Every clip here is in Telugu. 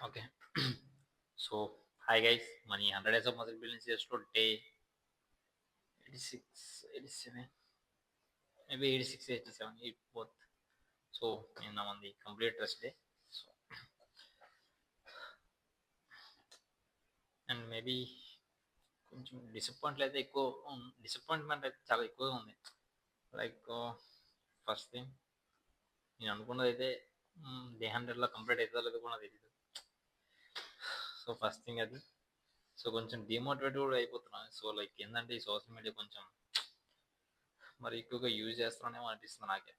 Okay. So, hi guys, money 100 days of muscle building is today 86, 87, maybe 86, 87, it both. So, in on the complete rest day. So, and maybe కొంచెం డిసప్పాయింట్మెంట్ అయితే చాలా ఎక్కువగా ఉంది. లైక్ ఫస్ట్ థింగ్ నేను అనుకున్నది అయితే డే 100లో కంప్లీట్ అవుతుందో లేదో కూడా తెలియదు. సో ఫస్ట్ థింగ్ అది. సో కొంచెం డిమోటివేట్ కూడా అయిపోతున్నాను. సో లైక్ ఏంటంటే ఈ సోషల్ మీడియా కొంచెం మరి ఎక్కువగా యూజ్ చేస్తున్నానేమో అనిపిస్తుంది నాకే.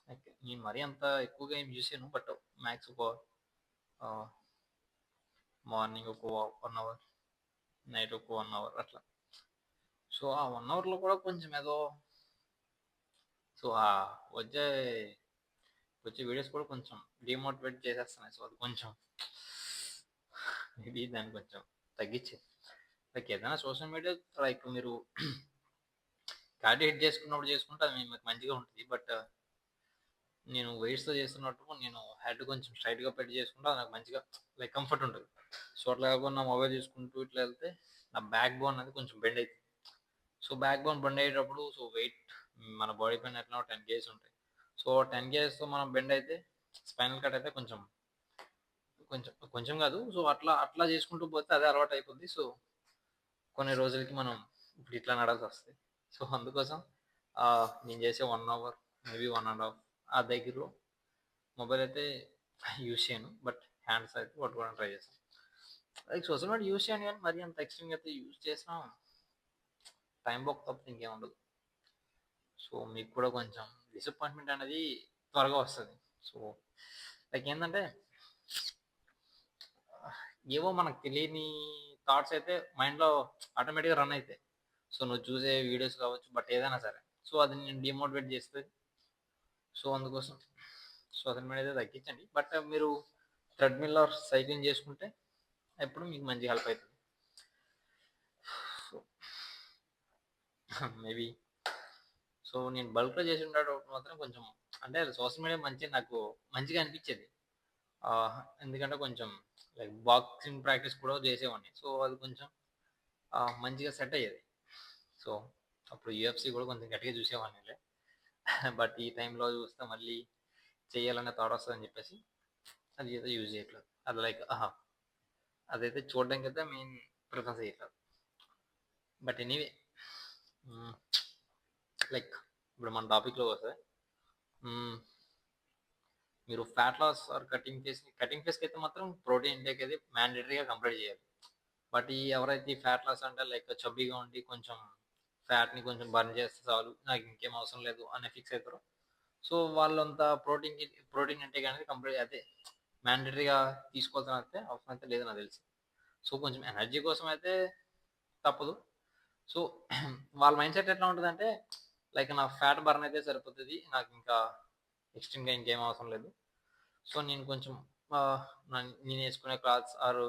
లైక్ నేను మరీ అంత ఎక్కువగా ఏం యూజ్ చేయను, బట్ మ్యాక్స్ ఒక మార్నింగ్ ఒక 1 అవర్, నైట్ ఒక 1 అవర్ అట్లా. సో ఆ 1 అవర్లో కూడా కొంచెం ఏదో సో వచ్చే వచ్చే వీడియోస్ కూడా కొంచెం డిమోటివేట్ చేసేస్తున్నాయి. సో అది కొంచెం మేబీ దాన్ని కొంచెం తగ్గించే లైక్ ఏదైనా సోషల్ మీడియా లైక్ మీరు కార్డ్ చేసుకున్నప్పుడు చేసుకుంటే అది మీకు మంచిగా ఉంటుంది. బట్ నేను వెయిట్స్తో చేస్తున్నప్పుడు నేను హెడ్ కొంచెం స్ట్రైట్గా పెట్టి చేసుకుంటే అది నాకు మంచిగా లైక్ కంఫర్ట్ ఉంటుంది. సో అట్లా కాకుండా మొబైల్ చూసుకుంటూ ఇట్లా వెళ్తే నా బ్యాక్ బోన్ అనేది కొంచెం బెండ్ అవుతుంది. సో బ్యాక్ బోన్ బెండ్ అయ్యేటప్పుడు సో వెయిట్ మన బాడీ పైన ఎట్లా 10 kgs ఉంటాయి. సో 10 kgsతో మనం బెండ్ అయితే స్పైనల్ కట్ అయితే కొంచెం కొంచెం కొంచెం కాదు. సో అట్లా అట్లా చేసుకుంటూ పోతే అదే అలవాటు అయిపోద్ది. సో కొన్ని రోజులకి మనం ఇప్పుడు ఇట్లా నడాల్సి వస్తుంది. సో అందుకోసం నేను చేసే 1 అవర్, మేబీ 1.5 ఆ దగ్గరలో మొబైల్ అయితే యూజ్ చేయను, బట్ హ్యాండ్స్ అయితే పట్టుకోవడానికి ట్రై చేస్తాను. లైక్ సోషల్ మీడియా యూజ్ చేయను కానీ మరి అంత ఎక్స్ట్రీమ్గా అయితే యూజ్ చేసినా టైం బాక్ తప్ప ఇంకేం ఉండదు. సో మీకు కూడా కొంచెం డిసప్పాయింట్మెంట్ అనేది త్వరగా వస్తుంది. సో లైక్ ఏంటంటే ఏవో మనకు తెలియని థాట్స్ అయితే మైండ్లో ఆటోమేటిక్గా రన్ అవుతాయి. సో నువ్వు చూసే వీడియోస్ కావచ్చు, బట్ ఏదైనా సరే సో అది నేను డిమోటివేట్ చేస్తుంది. సో అందుకోసం సోషల్ మీడియా అయితే తగ్గించండి. బట్ మీరు ట్రెడ్మిల్ ఆర్ సైక్లింగ్ చేసుకుంటే ఎప్పుడు మీకు మంచి హెల్ప్ అవుతుంది. సో మేబీ సో నేను బల్క్లో చేసి ఉండేటప్పుడు మాత్రం కొంచెం అంటే సోషల్ మీడియా నాకు మంచిగా అనిపించేది. ఎందుకంటే కొంచెం లైక్ బాక్సింగ్ ప్రాక్టీస్ కూడా చేసేవాడిని. సో అది కొంచెం మంచిగా సెట్ అయ్యేది. సో అప్పుడు యూఎఫ్సి కూడా కొంచెం గట్టిగా చూసేవాడిని. బట్ ఈ టైంలో చూస్తే మళ్ళీ చేయాలనే థాట్ వస్తుందని చెప్పేసి అది ఏదో యూజ్ చేయట్లేదు. అది లైక్ అదైతే చూడడానికి అయితే మెయిన్ ప్రిఫరెన్స్ చేయట్లేదు. బట్ ఎనీవే లైక్ ఇప్పుడు మన టాపిక్లో వస్తే మీరు ఫ్యాట్ లాస్ ఆర్ కటింగ్ ఫేస్కి అయితే మాత్రం ప్రోటీన్ ఇంటేక్ అయితే మ్యాండేటరీగా కంప్లీట్ చేయాలి. బట్ ఎవరైతే ఈ ఫ్యాట్ లాస్ అంటే లైక్ చబ్బీగా ఉండి కొంచెం ఫ్యాట్ని కొంచెం బర్న్ చేస్తే చాలు, నాకు ఇంకేం అవసరం లేదు అని ఫిక్స్ అవుతారు. సో వాళ్ళంతా ప్రోటీన్ ఇంటేక్ అనేది కంప్లీట్ అయితే మ్యాండేటరీగా తీసుకోవాల్సిన అయితే అవసరం అయితే లేదు నాకు తెలిసి. సో కొంచెం ఎనర్జీ కోసం అయితే తప్పదు. సో వాళ్ళ మైండ్ సెట్ ఎట్లా ఉంటుందంటే లైక్ నా ఫ్యాట్ బర్న్ అయితే సరిపోతుంది, నాకు ఇంకా ఎక్స్ట్రీమ్గా ఇంకేం అవసరం లేదు. సో నేను కొంచెం నేను వేసుకునే క్లాత్స్ ఆర్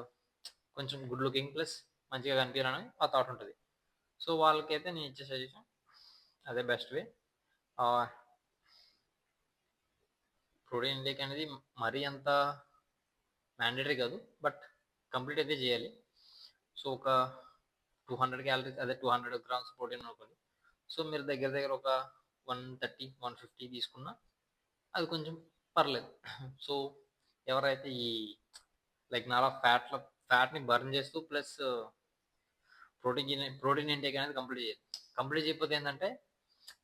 కొంచెం గుడ్ లుకింగ్ ప్లస్ మంచిగా కనిపించాలని ఆ థాట్ ఉంటుంది. సో వాళ్ళకైతే నేను ఇచ్చే సజెషన్ అదే బెస్ట్ వే. ప్రోటీన్ ఇంటేక్ అనేది మరీ అంత మ్యాండేటరీ కాదు, బట్ కంప్లీట్ అయితే చేయాలి. సో ఒక 200 క్యాలరీస్ అదే 200 గ్రామ్స్ ప్రోటీన్ అనుకోండి. సో మీరు దగ్గర దగ్గర ఒక 130, 150 తీసుకున్నా అది కొంచెం పర్లేదు. సో ఎవరైతే ఈ లైక్ నాలా ఫ్యాట్ని బర్న్ చేస్తూ ప్లస్ ప్రోటీన్ ఇంటేక్ అనేది కంప్లీట్ చేయకపోతే ఏంటంటే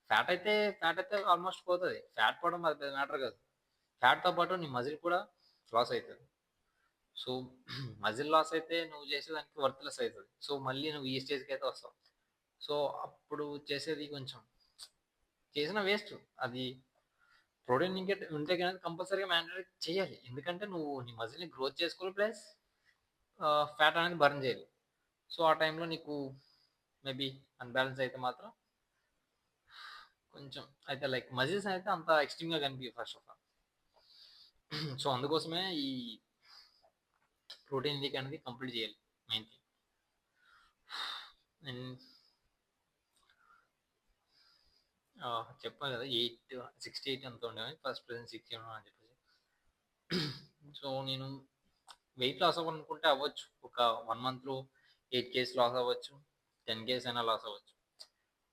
ఫ్యాట్ అయితే ఆల్మోస్ట్ పోతుంది. ఫ్యాట్ పోవడం అది పెద్ద మ్యాటర్ కాదు. ఫ్యాట్తో పాటు నీ మజిల్ కూడా లాస్ అవుతుంది. సో మజిల్ లాస్ అయితే నువ్వు చేసేదానికి వర్త్లెస్ అవుతుంది. సో మళ్ళీ నువ్వు ఈ స్టేజ్కి అయితే వస్తావు. సో అప్పుడు చేసేది కొంచెం చేసిన వేస్ట్. అది ప్రోటీన్ ఇంటేక్ అనేది కంపల్సరీగా మ్యాండేటరీ చేయాలి. ఎందుకంటే నువ్వు నీ మజిల్ని గ్రోత్ చేసుకోవాలి ప్లస్ ఫ్యాట్ అనేది బర్న్ చేయాలి. సో ఆ టైంలో నీకు మేబీ అన్బ్యాలెన్స్ అయితే మాత్రం కొంచెం అయితే లైక్ మజిల్స్ అయితే అంత ఎక్స్ట్రీమ్గా కనిపించవు ఫస్ట్ ఆఫ్ ఆల్. సో అందుకోసమే ఈ ప్రోటీన్ ఇంటేక్ అనేది కంప్లీట్ చేయాలి మెయిన్ థింగ్. అండ్ చెప్పాను కదా 68 అంత ఉండేవి, ఫస్ట్ ప్రెసెంట్ 60 అని చెప్పేసి. సో నేను వెయిట్ లాస్ అవ్వాలనుకుంటే అవ్వచ్చు. ఒక 1 మంత్‌లో 8 కేజీస్ లాస్ అవ్వచ్చు. 10 కేజీస్ అయినా లాస్ అవ్వచ్చు.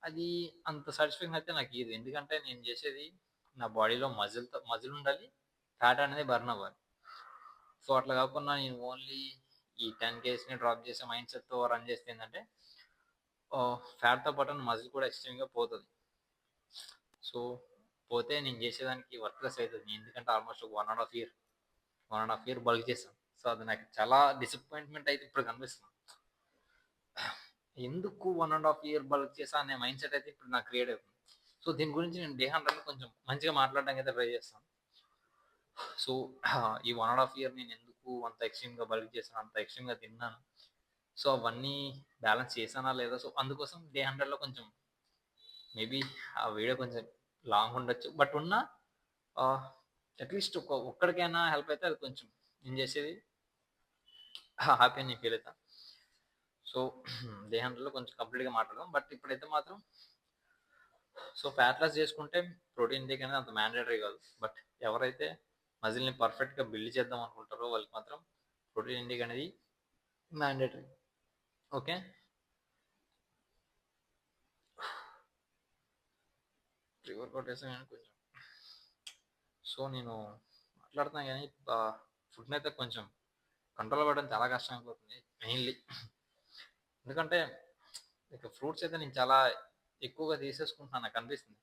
అది అంత సాటిస్ఫాక్షన్ అయితే నాకియ్యదు. ఎందుకంటే నేను చేసేది నా బాడీలో మజిల్ ఉండాలి. ఫ్యాట్ అనేది బర్న్ అవ్వాలి. సో అట్లా కాకుండా నేను ఓన్లీ ఈ 10 కేజీస్‌ని డ్రాప్ చేసే మైండ్ సెట్‌తో రన్ చేస్తే ఏందంటే ఫ్యాట్‌తో పాటు మజిల్ కూడా ఎక్స్‌ట్రీమ్‌గా పోతది. సో పోతే నేను చేసేదానికి వర్త్‌లెస్ అయితది. ఎందుకంటే ఆల్మోస్ట్ ఒక 1 ½ ఇయర్ బల్క్ చేశాను. సో అది నాకు చాలా డిసప్పాయింట్‌మెంట్ అయితే ఇప్పుడు కనిపిస్తుంది. ఎందుకు 1 ½ ఇయర్ బల్క్ చేశా అనే మైండ్ సెట్ అయితే ఇప్పుడు నాకు క్రియేట్ అవుతుంది. సో దీని గురించి నేను డే 100లో కొంచెం మంచిగా మాట్లాడడానికి అయితే ట్రై చేస్తాను. సో ఈ 1 ½ ఇయర్ నేను ఎందుకు అంత ఎక్స్‌ట్రీమ్‌గా బల్క్ చేశాను, అంత ఎక్స్‌ట్రీమ్‌గా తిన్నాను. సో అవన్నీ బ్యాలెన్స్ చేశానా లేదా? సో అందుకోసం డే 100లో కొంచెం మేబీ ఆ వీడియో కొంచెం లాంగ్ ఉండొచ్చు. బట్ ఉన్నా ఆహ్, అట్‌లీస్ట్ ఒక్కడికైనా హెల్ప్ అయితే అది కొంచెం నేను చేసేది హ్యాపీ అని నేను ఫీల్ అయితా. సో డే 100లో కొంచెం కంప్లీట్‌గా మాట్లాడదాం. బట్ ఇప్పుడైతే మాత్రం సో ఫ్యాట్ లాస్ చేసుకుంటే ప్రోటీన్ ఇంటేక్ అనేది అంత మ్యాండేటరీ కాదు. బట్ ఎవరైతే మజిల్‌ని పర్ఫెక్ట్‌గా బిల్డ్ చేద్దాం అనుకుంటారో వాళ్ళకి మాత్రం ప్రోటీన్ ఇంటేక్ అనేది మ్యాండేటరీ. ఓకే. ప్రీ వర్కౌట్ చేసాను కానీ కొంచెం సో నేను మాట్లాడుతున్నా కానీ ఫుడ్‌నైతే కొంచెం కంట్రోల్ అవ్వడం చాలా కష్టం అయిపోతుంది మెయిన్‌లీ. ఎందుకంటే ఇక ఫ్రూట్స్ అయితే నేను చాలా ఎక్కువగా తీసేసుకుంటున్నాను నాకనిపిస్తుంది.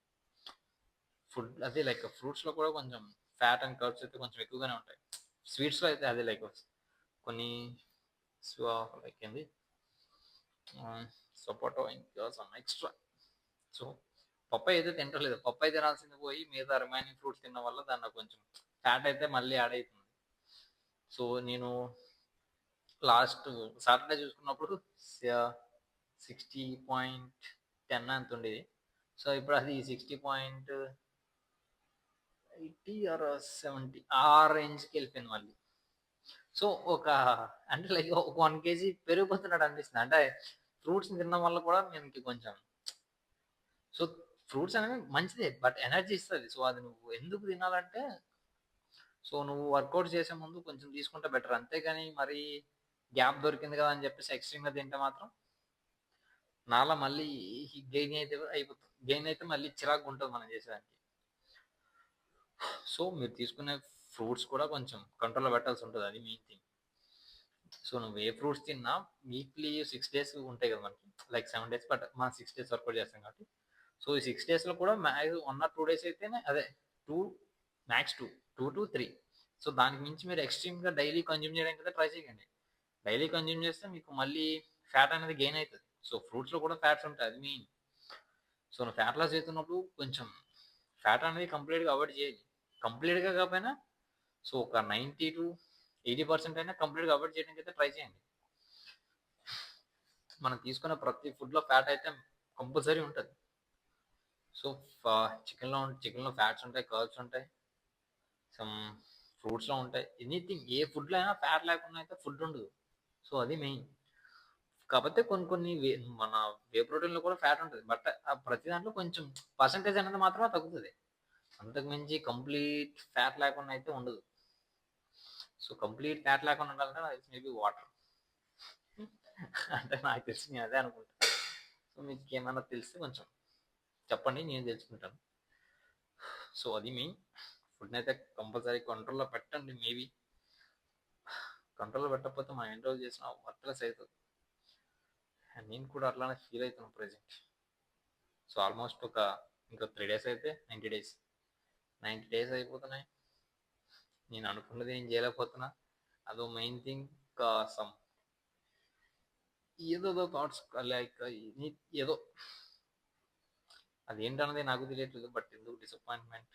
ఫుడ్ అదే లైక్ ఫ్రూట్స్‌లో కూడా కొంచెం ఫ్యాట్ అండ్ కర్బ్స్ అయితే కొంచెం ఎక్కువగానే ఉంటాయి. స్వీట్స్‌లో అయితే అదే లైక్ కొన్ని సో లైక్ ఏంది సపోటా ఇంకా సమ్ ఎక్స్‌ట్రా. సో పప్పాయ అయితే తింటలేదు. పప్పాయ తినాల్సింది పోయి మిగతా రిమైనింగ్ ఫ్రూట్స్ తినడం వల్ల దాంట్లో కొంచెం ఫ్యాట్ అయితే మళ్ళీ యాడ్ అయితుంది. సో నేను లాస్ట్ సాటర్‌డే చూసుకున్నప్పుడు 60.10 అంత ఉండేది. సో ఇప్పుడు అది 60.80 ఆర్ 70 ఆ రేంజ్‌కి వెళ్ళిపోయింది మళ్ళీ. సో ఒక అంటే లైక్ ఒక 1 కేజీ పెరిగిపోతున్నట్టు అనిపిస్తుంది. అంటే ఫ్రూట్స్ తినడం వల్ల కూడా మనకి కొంచెం సో ఫ్రూట్స్ అనేవి మంచిదే. బట్ ఎనర్జీ ఇస్తది. సో అది నువ్వు ఎందుకు తినాలంటే సో నువ్వు వర్కౌట్ చేసే ముందు కొంచెం తీసుకుంటే బెటర్. అంతేగాని మరి గ్యాప్ దొరికింది కదా అని చెప్పేసి ఎక్స్‌ట్రీమ్‌గా తింటే మాత్రం నాలా మళ్ళీ గెయిన్ అయితే మళ్ళీ చిరాకుగుంటది మనం చేసేదానికి. సో మీరు తీసుకునే ఫ్రూట్స్ కూడా కొంచెం కంట్రోల్‌లో పెట్టాల్సి ఉంటది. అది మెయిన్ థింగ్. సో నువ్వు ఏ ఫ్రూట్స్ తిన్నా వీక్లీ 6 డేస్ ఉంటాయి కదా మనకి. లైక్ 7 డేస్ బట్ మనం 6 డేస్ వర్కౌట్ చేస్తాం కాబట్టి. సో ఈ 6 డేస్‌లో కూడా 1 ఆర్ 2 డేస్ అయితేనే అదే 2 మ్యాక్స్ 2-3. సో దానికి మించి మీరు ఎక్స్‌ట్రీమ్‌గా డైలీ కన్జ్యూమ్ చేయడానికి అయితే ట్రై చేయకండి. డైలీ కన్జ్యూమ్ చేస్తే మీకు మళ్ళీ ఫ్యాట్ అనేది గెయిన్ అయితది. సో ఫ్రూట్స్‌లో కూడా ఫ్యాట్స్ ఉంటాయి. అది మెయిన్. సో నువ్వు ఫ్యాట్ లాస్ అయితున్నప్పుడు కొంచెం ఫ్యాట్ అనేది కంప్లీట్‌గా అవాయిడ్ చేయాలి. కంప్లీట్‌గా కాకపోయినా సో ఒక 90-80% అయినా కంప్లీట్‌గా అవాయిడ్ చేయడానికి అయితే ట్రై చేయండి. మనం తీసుకున్న ప్రతి ఫుడ్‌లో ఫ్యాట్ అయితే కంపల్సరీ ఉంటది. సో చికెన్‌లో ఫ్యాట్స్ ఉంటాయి, కర్బ్స్ ఉంటాయి. సమ్ ఫ్రూట్స్‌లో ఉంటాయి. ఎనీథింగ్ ఏ ఫుడ్‌లో అయినా ఫ్యాట్ లేకుండా అయితే ఫుడ్ ఉండదు. సో అది మెయిన్. కాపోతే కొన్ని కొన్ని మన ప్రోటీన్‌లో కూడా ఫ్యాట్ ఉంటది. బట్ ప్రతి దాంట్లో కొంచెం పర్సెంటేజ్ అనేది మాత్రమే తగ్గుతది. అంతకు మించి కంప్లీట్ ఫ్యాట్ లేకుండా అయితే ఉండదు. సో కంప్లీట్ ఫ్యాట్ లేకుండా ఉండాలంటే నాకు తెలిసి మేబీ వాటర్. అంటే నాకు తెలిసి నేను అదే అనుకుంటా. సో మీకేమన్నా తెలిస్తే కొంచెం చెప్పండి. నేను తెలుసుకుంటాను. సో అది మెయిన్. ఫుడ్‌నైతే కంపల్సరీ కంట్రోల్‌లో పెట్టండి. మేబీ కంట్రోల్‌లో పెట్టకపోతే మనం ఎన్ని రోజులు చేసినా వర్త్‌లెస్ అయితది. నేను కూడా అట్లానే ఫీల్ అయితున్నా ప్రెజెంట్. సో ఆల్మోస్ట్ ఇంకా 3 డేస్ అయితే 90 డేస్. 90 డేస్ అయిపోతున్నాయి. నేను అనుకున్నది నేను చేయలేకపోతున్నా. అదో మెయిన్ థింగ్. ఇంకా ఏదేదో థాట్స్ లైక్ ఏదో అదేంటన్నది నాకు తెలియట్లేదు. బట్ ఎందుకు డిసప్పాయింట్‌మెంట్.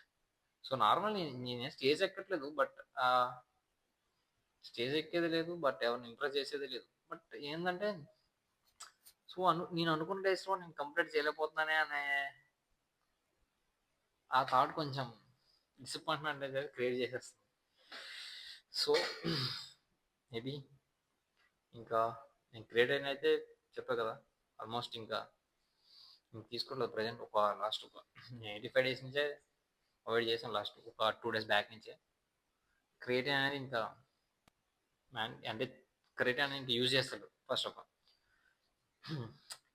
సో నార్మల్ నేనేం స్టేజ్ ఎక్కట్లేదు. బట్ స్టేజ్ ఎక్కేది లేదు. బట్ ఎవరిని ఇంప్రెస్ చేసేది లేదు. బట్ ఏందంటే సో నేను అనుకున్న డేస్‌లో నేను కంప్లీట్ చేయలేకపోతున్నానే అనే ఆ థాట్ కొంచెం డిసప్పాయింట్‌మెంట్ అనేది క్రియేట్ చేసేస్తుంది. సో మేబీ ఇంకా నేను క్రియేట్ అయినయితే చెప్పా కదా! ఆల్మోస్ట్ ఇంకా తీసుకోవట్లేదు ప్రెజెంట్ లాస్ట్ ఒక 85 డేస్ నుంచే అవాయిడ్ చేశాను లాస్ట్ ఒక 2 డేస్ బ్యాక్ నుంచే. క్రియేటిన్ అనేది ఇంకా అంటే క్రియేటిన్ అనేది యూజ్ చేస్తాడు ఫస్ట్ ఆఫ్ ఆల్.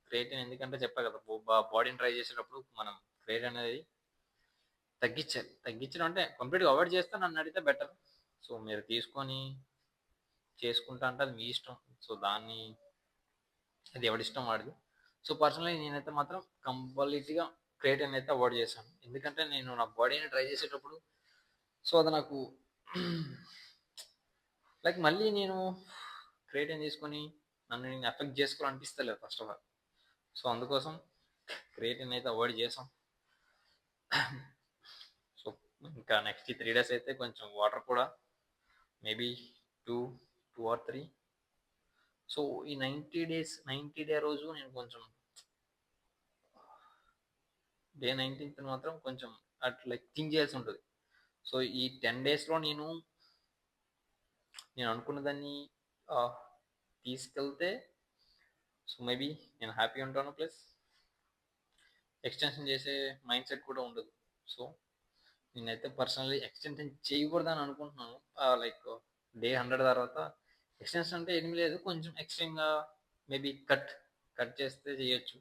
క్రియేటిన్ ఎందుకంటే చెప్పా కదా, బాడీని ట్రై చేసేటప్పుడు మనం క్రియేటిన్ అనేది తగ్గించాలి. తగ్గించడం అంటే కంప్లీట్గా అవాయిడ్ చేస్తే నన్ను అడిగితే బెటర్. సో మీరు తీసుకొని చేసుకుంటా అంటే అది మీ ఇష్టం. సో దాన్ని, అది ఎవడిష్టం వాడిది. సో పర్సనలీ నేనైతే మాత్రం కంప్లీట్గా క్రియేటిన్ అయితే అవాయిడ్ చేశాను. ఎందుకంటే నేను నా బాడీని ట్రై చేసేటప్పుడు సో అది నాకు లైక్ మళ్ళీ నేను క్రియేటిన్ తీసుకొని నన్ను నేను ఎఫెక్ట్ చేసుకోవాలనిపిస్తలేదు ఫస్ట్ ఆఫ్ ఆల్. సో అందుకోసం క్రియేటిన్ అయితే అవాయిడ్ చేసాం. సో ఇంకా నెక్స్ట్ 3 days అయితే కొంచెం వాటర్ కూడా మేబీ టూ 2 or 3. సో ఈ 90 డే రోజు నేను కొంచెం డే 19th మాత్రం కొంచెం అట్లా లైక్ థింక్ చేయాల్సి ఉంటుంది. సో ఈ 10 daysలో నేను అనుకున్న దాన్ని తీసుకెళ్తే సో మేబీ నేను హ్యాపీ ఉంటాను, ప్లస్ ఎక్స్టెన్షన్ చేసే మైండ్ సెట్ కూడా ఉండదు. సో నేనైతే పర్సనల్లీ ఎక్స్టెన్షన్ చేయకూడదని అనుకుంటున్నాను. లైక్ డే 100 తర్వాత ఎక్స్టెన్షన్ అంటే ఏమీ లేదు, కొంచెం ఎక్స్ట్రీమ్గా మేబీ కట్ చేస్తే చేయొచ్చు.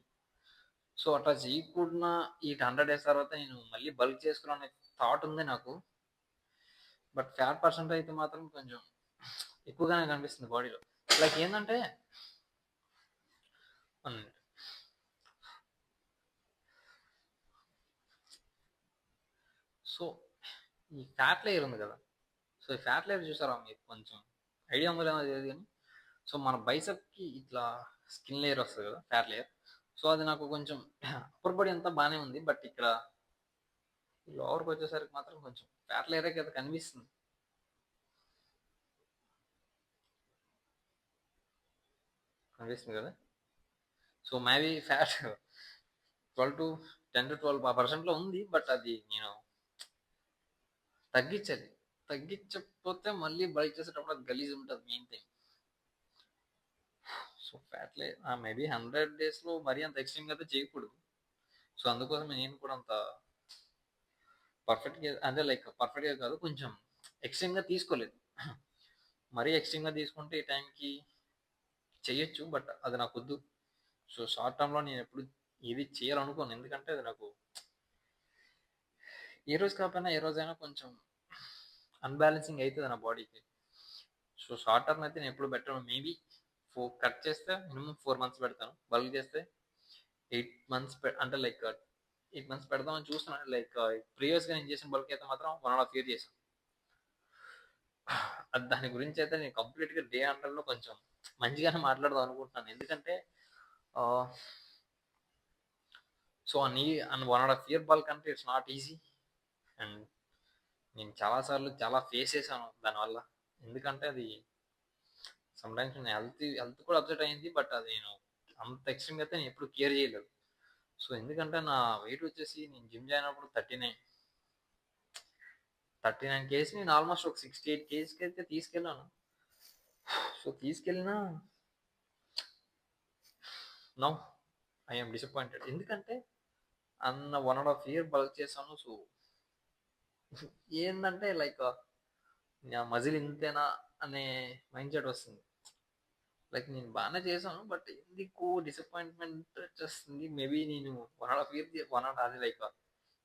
సో అట్లా చేయకుండా ఈ 100 days తర్వాత నేను మళ్ళీ బల్క్ చేసుకోవాలనే థాట్ ఉంది నాకు. బట్ ఫ్యాట్ పర్సెంట్ అయితే మాత్రం కొంచెం ఎక్కువగానే కనిపిస్తుంది బాడీలో. లైక్ ఏంటంటే సో ఈ ఫ్యాట్ లేయర్ ఉంది కదా, సో ఈ ఫ్యాట్ లేయర్ చూసారా మీకు, కొంచెం ఐడియా ఉందో లేదో తెలియదు కానీ సో మన బైసెప్కి ఇట్లా స్కిన్ లేయర్ వస్తుంది కదా, ఫ్యాట్ లేయర్. సో అది నాకు కొంచెం అప్పర్ బాడీ అంతా బాగానే ఉంది, బట్ ఇక్కడ లోవర్కి వచ్చేసరికి మాత్రం కొంచెం ఫ్యాట్ లేయరే కదా కనిపిస్తుంది. కనిపిస్తుంది కదా. సో మేబీ ఫ్యాట్ 10 to 12% ఉంది, బట్ అది నేను తగ్గించాలి. తగ్గించకపోతే మళ్ళీ బల్క్ చేసేటప్పుడు అది గలీజ్ ఉంటుంది మెయిన్ థింగ్. సో ఫ్యాట్లే మేబీ 100 daysలో మరీ అంత ఎక్స్ట్రీమ్గా అయితే చేయకూడదు. సో అందుకోసం నేను కూడా అంత పర్ఫెక్ట్గా అంటే లైక్ పర్ఫెక్ట్గా కాదు, కొంచెం ఎక్స్ట్రీమ్గా తీసుకోలేదు. మరీ ఎక్స్ట్రీమ్గా తీసుకుంటే ఈ టైంకి చెయ్యొచ్చు, బట్ అది నాకు వద్దు. సో షార్ట్ టర్మ్లో నేను ఎప్పుడు ఇది చేయాలనుకోను, ఎందుకంటే అది నాకు ఏ రోజు కాకపోయినా ఏ రోజైనా కొంచెం అన్బ్యాలెన్సింగ్ అవుతుంది నా బాడీకి. సో షార్ట్ టర్మ్ అయితే నేను ఎప్పుడు పెట్టను. మేబీ కట్ చేస్తే మినిమం 4 months పెడతాను, బల్క్ చేస్తే 8 months అంటే లైక్ 8 months పెడదామని చూస్తున్నాను. లైక్ ప్రీవియస్గా నేను చేసిన బల్క్ అయితే మాత్రం 1.5 year చేశాను. అది దాని గురించి అయితే నేను కంప్లీట్గా డే 100లో కొంచెం మంచిగానే మాట్లాడదాం అనుకుంటున్నాను. ఎందుకంటే సో నీ 1.5 year బల్క్ అంటే ఇట్స్ నాట్ ఈజీ. అండ్ నేను చాలాసార్లు చాలా ఫేస్ చేశాను దానివల్ల. ఎందుకంటే అది సమ్టైమ్స్ నేను హెల్త్ కూడా అప్సెట్ అయింది, బట్ అది నేను అంత ఎక్స్ట్రీమ్గా అయితే నేను ఎప్పుడు కేర్ చేయలేదు. సో ఎందుకంటే నా వెయిట్ వచ్చేసి నేను జిమ్ జాయిన్ అయినప్పుడు 39 kgs, నేను ఆల్మోస్ట్ ఒక 68 kgsకి అయితే తీసుకెళ్ళాను. సో తీసుకెళ్ళినా నౌ ఐఎమ్ డిసప్పాయింటెడ్. ఎందుకంటే 1.5 year బల్క్ చేశాను. సో ఏంటంటే లైక్ నా మజిల్ ఇంతేనా అనే మైండ్ సెట్ వస్తుంది. లైక్ నేను బాగానే చేశాను, బట్ ఎందుకు డిసప్పాయింట్మెంట్ వచ్చేస్తుంది. మేబీ నేను 1.5 year అది లైక్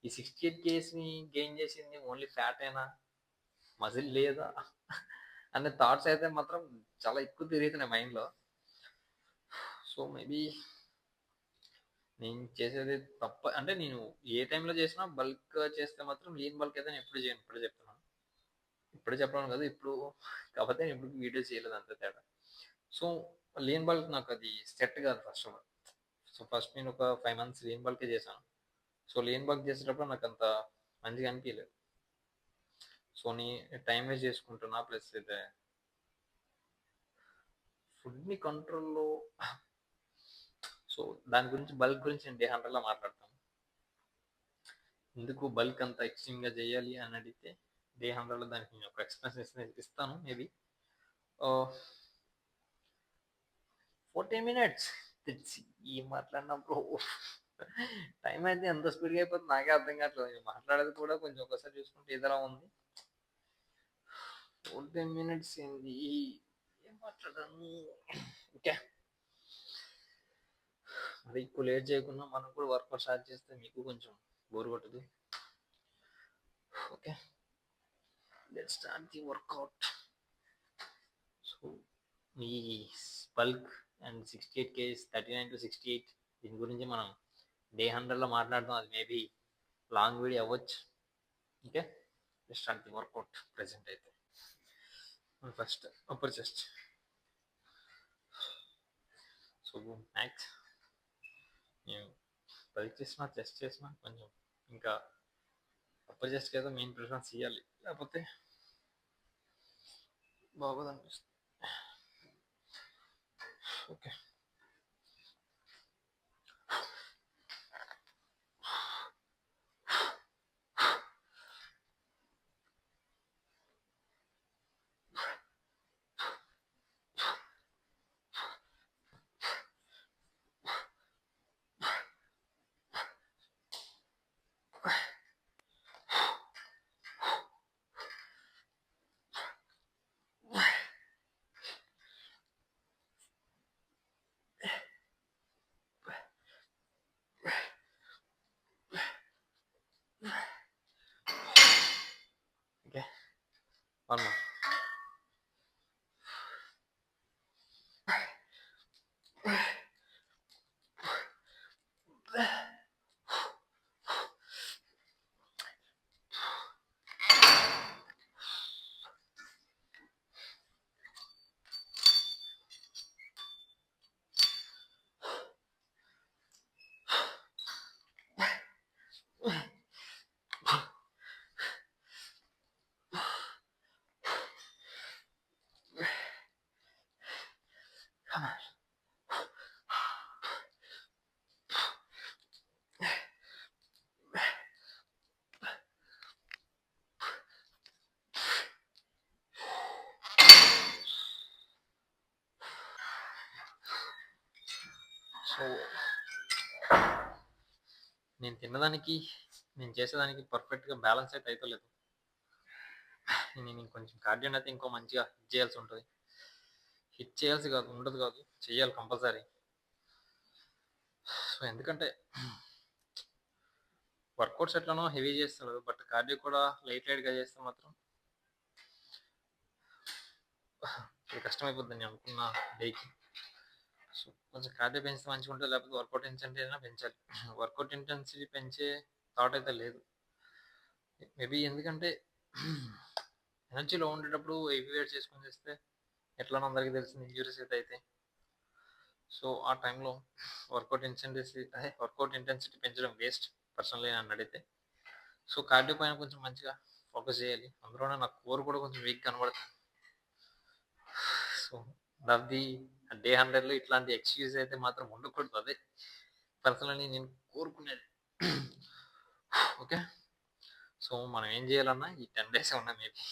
ఈ 68 kgsని గెయిన్ చేసింది ఓన్లీ ఫ్యాట్ అయినా, మజిల్ లేదా అనే థాట్స్ అయితే మాత్రం చాలా ఎక్కువ తిరుగుతున్నాయి మైండ్లో. సో మేబీ నేను చేసేది తప్ప అంటే నేను ఏ టైంలో చేసినా బల్క్ చేస్తే మాత్రం లీన్ బల్క్ అయితే నేను ఎప్పుడు చేయను. ఇప్పుడే చెప్తున్నాను, ఇప్పుడే చెప్పడం కదా ఇప్పుడు, కాకపోతే నేను ఇప్పుడు వీడియో చేయలేదు అంతే తేడా. సో లీన్ బల్క్ నాకు అది సెట్ కాదు first of all. So first నేను ఒక 5 months లీన్ బల్కే చేశాను. సో లీన్ బల్క్ చేసేటప్పుడు నాకు అంత మంచిగా అనిపించలేదు. సో నీ టైం వేస్ట్ చేసుకుంటున్నా, ప్లస్ ఇది ఫుడ్ని కంట్రోల్లో. సో దాని గురించి బల్క్ గురించి నేను డే 100లో మాట్లాడతాను. ఎందుకు బల్క్ అంత ఎక్స్ట్రీమ్గా చేయాలి అని అడిగితే డే 100లో దానికి నేను ఒక ఎక్స్ప్లెనేషన్ ఇస్తాను. మేబీ 40 minutes ఏం మాట్లాడినా బ్రో, టైం అయితే ఎంత స్పీడ్గా అయిపోతుంది నాకే అర్థం కావట్లేదు. నేను మాట్లాడేది కూడా కొంచెం ఒకసారి చూసుకుంటే ఏదైనా ఉంది. 14 minutes ఏంది, మాట్లాడాను. ఓకే. మరి ఎక్కువ లేట్ చేయకుండా మనం కూడా వర్కౌట్ స్టార్ట్ చేస్తే మీకు కొంచెం బోర్ కొట్టదు. Okay, let's start the workout. So ఈ బల్క్ అండ్ 68 కేజీస్ 39 to 68 దీని గురించి మనం డే 100లో మాట్లాడదాం. అది మేబీ లాంగ్ వీడియో అవ్వచ్చు. Okay, let's start the workout. Present అయితే first upper chest. So max నేను 10 చేసిన చెస్ట్ చేసిన కొంచెం ఇంకా అప్పర్ చెస్ట్కి అయితే మెయిన్ ప్రిఫరెన్స్ ఇవ్వాలి, లేకపోతే బాగోదు అనిపిస్తుంది. Okay, okay, one more. So నేను తిన్నదానికి నేను చేసేదానికి పర్ఫెక్ట్గా బ్యాలెన్స్ అయితే అవుతలేదు. నేను కొంచెం కార్డియో అయితే ఇంకో మంచిగా హిట్ చేయాల్సి ఉంటుంది. హిట్ చేయాల్సి కాదు, ఉండదు కాదు, చెయ్యాలి కంపల్సరీ. సో ఎందుకంటే వర్కౌట్స్ ఎట్లనో హెవీ చేస్తాడు, బట్ కార్డియో కూడా లైట్గా చేస్తే మాత్రం ఇది కష్టమైపోద్ది నేను అనుకున్న డేకి. సో కొంచెం కార్డియో పెంచితే మంచిగా ఉంటుంది, లేకపోతే వర్కౌట్ ఇంటెన్సిటీ అయినా పెంచాలి. వర్కౌట్ ఇంటెన్సిటీ పెంచే థాట్ అయితే లేదు మేబీ, ఎందుకంటే ఎనర్జీలో ఉండేటప్పుడు హెవీ వెయిట్ చేసుకొని చేస్తే ఎట్లా అందరికీ తెలిసింది ఇంజురీస్ అయితే అయితే. సో ఆ టైంలో వర్కౌట్ ఇంటెన్సిటీ పెంచడం వేస్ట్ పర్సనలీ నన్ను అడిగితే. సో కార్డియో పైన కొంచెం మంచిగా ఫోకస్ చేయాలి. అందులోనే నా కోర్ కూడా కొంచెం వీక్ కనబడుతుంది. సో అది డే 100లో ఇట్లాంటి ఎక్స్క్యూజ్ అయితే మాత్రం ఉండకూడదు. అదే పర్సనలీ నేను కోరుకునేది. ఓకే, సో మనం ఏం చేయాలన్నా ఈ 10 days ఉన్నా మేబీ.